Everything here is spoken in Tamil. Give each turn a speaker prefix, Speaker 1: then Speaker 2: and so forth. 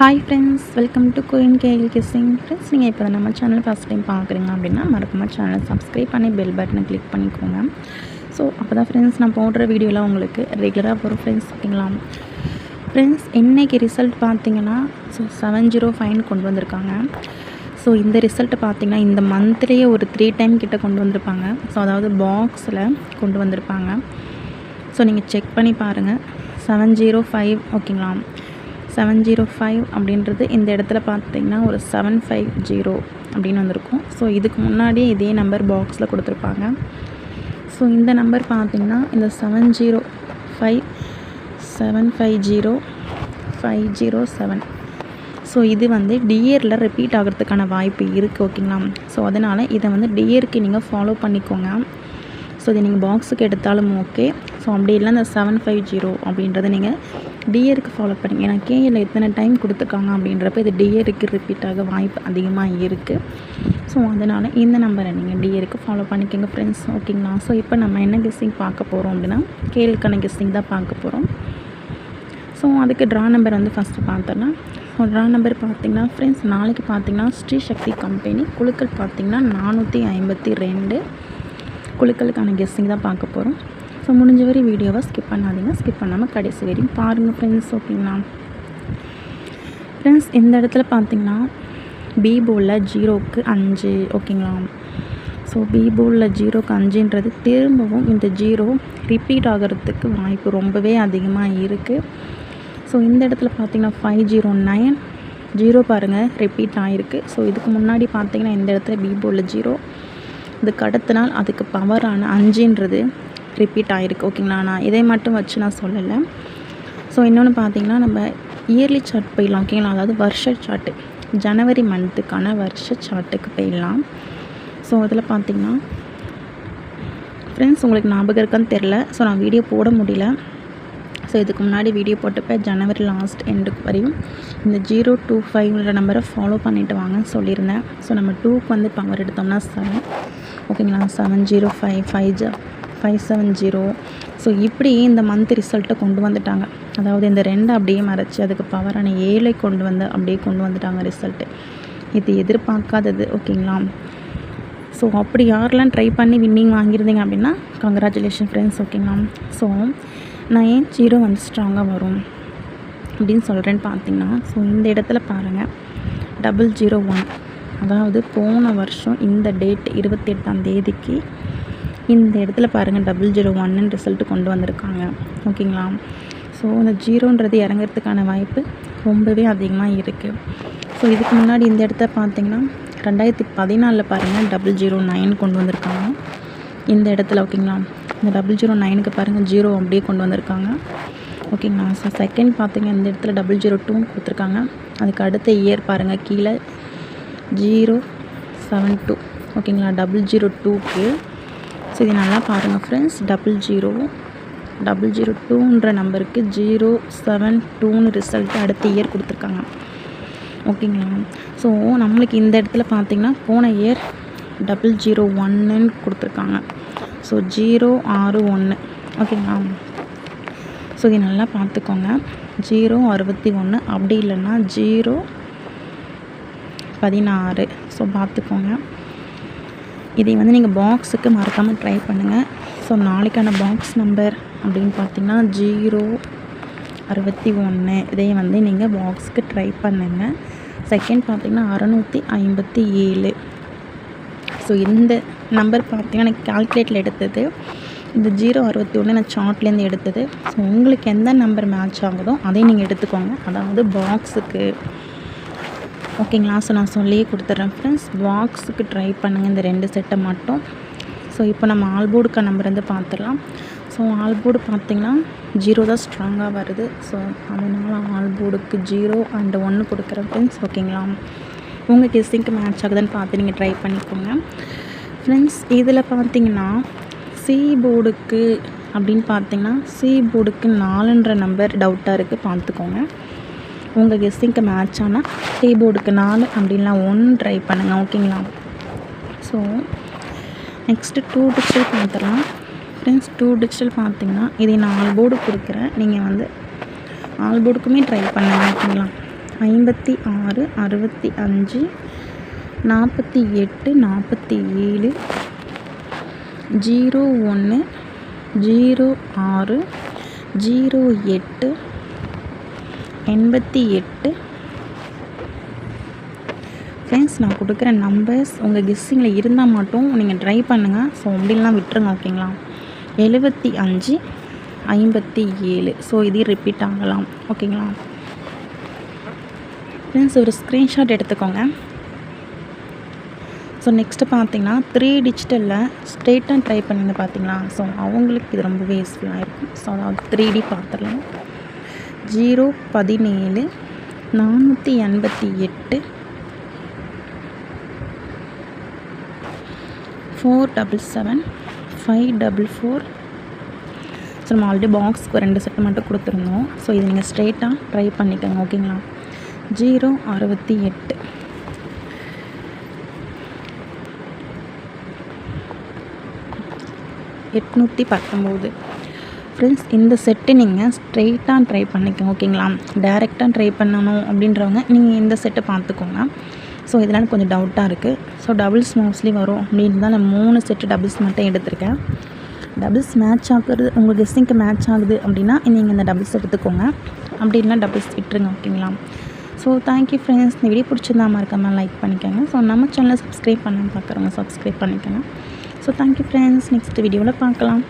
Speaker 1: Hi friends, welcome to queen KL kissing. Friends, நீங்கள் இப்போ நம்ம சேனல் ஃபஸ்ட் டைம் பார்க்குறீங்க அப்படின்னா மறக்காமல் சேனலை சப்ஸ்கிரைப் பண்ணி பெல் பட்டனை கிளிக் பண்ணிக்கோங்க. ஸோ அப்போ தான் ஃப்ரெண்ட்ஸ் நான் போடுற வீடியோலாம் உங்களுக்கு ரெகுலராக வரும் ஃப்ரெண்ட்ஸ். ஓகேங்களா ஃப்ரெண்ட்ஸ், இன்றைக்கி ரிசல்ட் பார்த்தீங்கன்னா 705 கொண்டு வந்திருக்காங்க. ஸோ இந்த ரிசல்ட்டு பார்த்திங்கன்னா இந்த மந்த்லேயே ஒரு 3 டைம் கிட்ட கொண்டு வந்திருப்பாங்க. ஸோ அதாவது பாக்ஸில் கொண்டு வந்திருப்பாங்க. ஸோ நீங்கள் செக் பண்ணி பாருங்கள். 705 ஓகேங்களா. 705 அப்படின்றது இந்த இடத்துல பார்த்திங்கன்னா ஒரு 750 அப்படின்னு வந்திருக்கும். ஸோ இதுக்கு முன்னாடியே இதே நம்பர் பாக்ஸில் கொடுத்துருப்பாங்க. ஸோ இந்த நம்பர் பார்த்திங்கன்னா இந்த 705 750 507. ஸோ இது வந்து டியரில் ரிப்பீட் ஆகிறதுக்கான வாய்ப்பு இருக்குது. ஓகேங்களா. ஸோ அதனால் இதை வந்து டியருக்கு நீங்கள் ஃபாலோ பண்ணிக்கோங்க. ஸோ இதை நீங்கள் பாக்ஸுக்கு எடுத்தாலும் ஓகே. ஸோ அப்படி இல்லை இந்த 750 அப்படின்றத நீங்கள் டியருக்கு ஃபாலோ பண்ணிங்க. ஏன்னா கேஎல் எத்தனை டைம் கொடுத்துருக்காங்க அப்படின்றப்ப இது டியருக்கு ரிப்பீட் ஆக வாய்ப்பு அதிகமாக இருக்குது. ஸோ அதனால் இந்த நம்பரை நீங்கள் டியருக்கு ஃபாலோ பண்ணிக்கோங்க ஃப்ரெண்ட்ஸ். ஓகேங்களா. ஸோ இப்போ நம்ம என்ன கெஸ்ஸிங் பார்க்க போகிறோம் அப்படின்னா கேஎலுக்கான கெஸ்ஸிங் தான் பார்க்க போகிறோம். ஸோ அதுக்கு ட்ரா நம்பர் வந்து ஃபஸ்ட்டு பார்த்தோன்னா ட்ரா நம்பர் பார்த்திங்கன்னா ஃப்ரெண்ட்ஸ் நாளைக்கு பார்த்திங்கன்னா ஸ்ரீ சக்தி கம்பெனி குழுக்கள் பார்த்திங்கன்னா 452 குழுக்களுக்கான கெஸ்ஸிங் தான் பார்க்க போகிறோம். ஸோ முடிஞ்ச வரை வீடியோவை ஸ்கிப் பண்ணாதீங்க. ஸ்கிப் பண்ணாமல் கடைசி வரையும் பாருங்கள் ஃப்ரெண்ட்ஸ். ஓகேங்களா ஃப்ரெண்ட்ஸ், இந்த இடத்துல பார்த்திங்கன்னா பி போலில் 0க்கு 5 ஓகேங்களா. ஸோ பி போலில் 0க்கு 5ன்றது திரும்பவும் இந்த 0 ரிப்பீட் ஆகிறதுக்கு வாய்ப்பு ரொம்பவே அதிகமாக இருக்குது. ஸோ இந்த இடத்துல பார்த்திங்கன்னா 509 0 பாருங்கள் ரிப்பீட் ஆகிருக்கு. ஸோ இதுக்கு முன்னாடி பார்த்திங்கன்னா இந்த இடத்துல பி போலில் 0, இதுக்கு அடுத்த நாள் அதுக்கு பவரான 5ன்றது ரிப்பீட் ஆகிருக்கு. ஓகேங்களா. நான் இதை மட்டும் வச்சு நான் சொல்லலை. ஸோ இன்னொன்று பார்த்திங்கன்னா நம்ம இயர்லி சார்ட் போயிடலாம். ஓகேங்களா. அதாவது வருஷ சார்ட்டு, ஜனவரி மந்த்துக்கான வருஷ சார்ட்டுக்கு போயிடலாம். ஸோ அதில் பார்த்திங்கன்னா ஃப்ரெண்ட்ஸ் உங்களுக்கு ஞாபகம் இருக்கான்னு தெரில. ஸோ நான் வீடியோ போட முடியல. ஸோ இதுக்கு முன்னாடி வீடியோ போட்டப்போ ஜனவரி லாஸ்ட் எண்டுக்கு வரையும் இந்த 025 நம்பரை ஃபாலோ பண்ணிவிட்டு வாங்கன்னு சொல்லியிருந்தேன். ஸோ நம்ம 2க்கு வந்து பவர் எடுத்தோம்னா 7 ஓகேங்களா. 705 570. ஸோ இப்படி இந்த மந்த் ரிசல்ட்டை கொண்டு வந்துட்டாங்க. அதாவது இந்த 2 அப்படியே மறைச்சி அதுக்கு பவரான 7 கொண்டு வந்து அப்படியே கொண்டு வந்துட்டாங்க ரிசல்ட்டு. இது எதிர்பார்க்காதது. ஓகேங்களா. ஸோ அப்படி யாரெல்லாம் ட்ரை பண்ணி வின்னிங் வாங்கியிருந்தீங்க அப்படின்னா கங்க்ராச்சுலேஷன் ஃப்ரெண்ட்ஸ். ஓகேங்களா. ஸோ நான் ஏன் 0 வந்து ஸ்ட்ராங்காக வரும் அப்படின்னு சொல்கிறேன்னு பார்த்தீங்கன்னா, ஸோ இந்த இடத்துல பாருங்கள் 001, அதாவது போன வருஷம் இந்த டேட் 28ஆம் தேதிக்கு இந்த இடத்துல பாருங்கள் 001 ரிசல்ட்டு கொண்டு வந்திருக்காங்க. ஓகேங்களா. ஸோ இந்த 0ன்றது இறங்கிறதுக்கான வாய்ப்பு ரொம்பவே அதிகமாக இருக்குது. ஸோ இதுக்கு முன்னாடி இந்த இடத்த பார்த்திங்கன்னா 2014 பாருங்கள் 009 கொண்டு வந்திருக்காங்க இந்த இடத்துல. ஓகேங்களா. இந்த 009க்கு பாருங்கள் 0 அப்படியே கொண்டு வந்திருக்காங்க. ஓகேங்களா. ஸோ செகண்ட் பார்த்திங்கன்னா இந்த இடத்துல 002 கொடுத்துருக்காங்க. அதுக்கு அடுத்த இயர் பாருங்கள் கீழே 072 ஓகேங்களா. 002க்கு ஸோ இது நல்லா பாருங்கள் ஃப்ரெண்ட்ஸ். 002ன்ற நம்பருக்கு 072 ரிசல்ட்டு அடுத்த இயர் கொடுத்துருக்காங்க. ஓகேங்களா. ஸோ நம்மளுக்கு இந்த இடத்துல பார்த்திங்கன்னா போன இயர் 001 கொடுத்துருக்காங்க. ஸோ 061 ஓகேங்களா. ஸோ இது நல்லா பார்த்துக்கோங்க. 061 அப்படி இல்லைன்னா 016. ஸோ பார்த்துக்கோங்க. இதை வந்து நீங்கள் பாக்ஸுக்கு மறக்காமல் ட்ரை பண்ணுங்கள். ஸோ நாளைக்கான பாக்ஸ் நம்பர் அப்படின்னு பார்த்தீங்கன்னா 061. இதையும் வந்து நீங்கள் பாக்ஸுக்கு ட்ரை பண்ணுங்கள். செகண்ட் பார்த்திங்கன்னா 657. ஸோ இந்த நம்பர் பார்த்திங்கன்னா எனக்கு கால்குலேட்டில் எடுத்தது. இந்த 061 நான் சார்ட்லேருந்து எடுத்தது. ஸோ உங்களுக்கு எந்த நம்பர் மேட்ச் ஆகுதோ அதை நீங்கள் எடுத்துக்கோங்க. அதாவது பாக்ஸுக்கு. ஓகேங்களா. ஸோ நான் சொல்லியே கொடுத்துட்றேன் ஃப்ரெண்ட்ஸ். பாக்ஸுக்கு ட்ரை பண்ணுங்கள் இந்த 2 செட்டை மட்டும். ஸோ இப்போ நம்ம ஆல்போர்டுக்கு நம்பர் வந்து பார்த்துடலாம். ஸோ ஆல்போர்டு பார்த்திங்கன்னா 0 தான் ஸ்ட்ராங்காக வருது. ஸோ அதனால் ஆல்போர்டுக்கு 0 and 1 கொடுக்குறேன் ஃப்ரெண்ட்ஸ். ஓகேங்களா. உங்கள் கெஸ்ஸிங்க்கு மேட்ச் ஆகுதுன்னு பார்த்து நீங்கள் ட்ரை பண்ணிக்கோங்க ஃப்ரெண்ட்ஸ். இதில் பார்த்திங்கன்னா சி போர்டுக்கு அப்படின்னு பார்த்திங்கன்னா சி போர்டுக்கு 4ன்ற நம்பர் டவுட்டாக இருக்குது. பார்த்துக்கோங்க. உங்கள் கெஸ்ஸிங்க்கு மேட்ச் ஆனால் சி போர்டுக்கு 4 அப்படின்லாம் 1 ட்ரை பண்ணுங்கள். ஓகேங்களா. ஸோ நெக்ஸ்ட்டு 2 டிஜிட்டல் பார்த்துடலாம் ஃப்ரெண்ட்ஸ். 2 டிஜிட்டல் பார்த்திங்கன்னா இதை நான் ஆல்போர்டு கொடுக்குறேன். நீங்கள் வந்து ஆல்போர்டுக்குமே ட்ரை பண்ணுங்கள். ஓகேங்களா. 56 65 48 47 01 06 08 88. ஃப்ரெண்ட்ஸ், நான் கொடுக்குற நம்பர்ஸ் உங்கள் கெஸ்ஸிங்கில் இருந்தால் மட்டும் நீங்கள் ட்ரை பண்ணுங்கள். ஸோ அப்படின்லாம் விட்டுருங்க, ஓகேங்களா? 75 57. ஸோ இது ரிப்பீட் ஆகலாம், ஓகேங்களா? ஃப்ரெண்ட்ஸ், ஒரு ஸ்க்ரீன்ஷாட் எடுத்துக்கோங்க. ஸோ நெக்ஸ்ட்டு பார்த்தீங்கன்னா 3 டிஜிட்டலில் ஸ்ட்ரெயிட்டாக ட்ரை பண்ணுங்க பார்த்தீங்களா? ஸோ அவங்களுக்கு இது ரொம்பவே யூஸ்ஃபுல்லாக இருக்கும். ஸோ அதாவது 3D பார்த்துடலாம். 017 488 477 544. ஸோ நம்ம ஆல்ரெடி பாக்ஸ்க்கு 2 செட்டு மட்டும் கொடுத்துருந்தோம். ஸோ இது நீங்கள் ஸ்ட்ரெயிட்டாக ட்ரை பண்ணிக்கோங்க, ஓகேங்களா? 068 819. ஃப்ரெண்ட்ஸ், இந்த செட்டு நீங்கள் ஸ்ட்ரெயிட்டாக ட்ரை பண்ணிக்கோங்க, ஓகேங்களா? டைரெக்டாக ட்ரை பண்ணணும் அப்படின்றவங்க நீங்கள் இந்த செட்டை பார்த்துக்கோங்க. ஸோ இதெல்லாம் கொஞ்சம் டவுட்டாக இருக்குது. ஸோ டபுள்ஸ் மோஸ்ட்லி வரும் அப்படின்னு தான் நான் 3 செட்டு டபுள்ஸ் மட்டும் எடுத்திருக்கேன். டபுள்ஸ் மேட்ச் ஆகுறது உங்கள் கெஸ்ஸிங்க்கு மேட்ச் ஆகுது அப்படின்னா நீங்கள் இந்த டபுள்ஸ் எடுத்துக்கோங்க. அப்படி இல்லைனா டபுள்ஸ் விட்டுருங்க, ஓகேங்களா? So thank you friends. இந்த வீடியோ பிடிச்சிருந்தா மறக்காமல் லைக் பண்ணிக்கோங்க. ஸோ நம்ம சேனலை சப்ஸ்கிரைப் பண்ண பார்க்குறவங்க சப்ஸ்கிரைப் பண்ணிக்கோங்க. So thank you friends. நெக்ஸ்ட் வீடியோவில் பார்க்கலாம்.